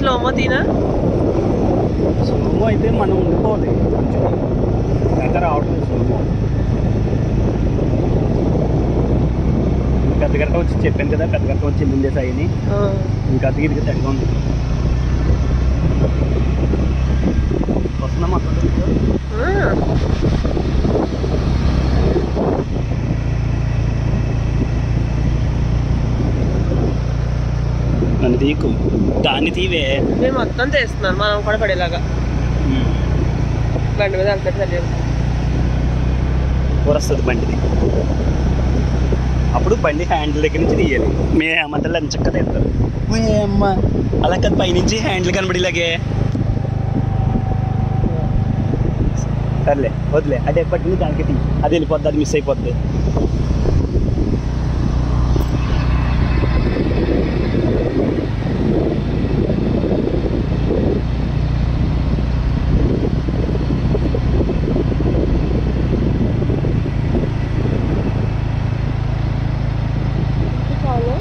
Slow-mo తీనా? Slow-mo అయితే మనం ఉండిపోవాలి కొంచెం దగ్గర రావట్లేదు స్లోమో. పెద్ద గట్ట వచ్చి చెప్పాను కదా, పెద్ద గట్ట వచ్చి ముందే సాయిని ఇంకా అతికి ఇది తగ్గా ఉంది. వస్తుందా మొత్తం నన్ను తీకు, దాన్ని తీవే. నేను మొత్తం తీస్తున్నాను, మనం కూడా పడేలాగా. బండి మీద వెళ్తాడు తెలియదు, వస్తుంది బండిది. అప్పుడు బండి హ్యాండిల్ దగ్గర నుంచి తీయాలి. మీ మధ్యలో ఎంచక్క తీస్తారు. అమ్మ అలా కదా, పైనుంచి హ్యాండిల్ కనబడిలాగే. సర్లే వదిలే, అదే పట్టింది దానికి తీ, అది వెళ్ళిపోద్ది, అది మిస్ అయిపోద్ది.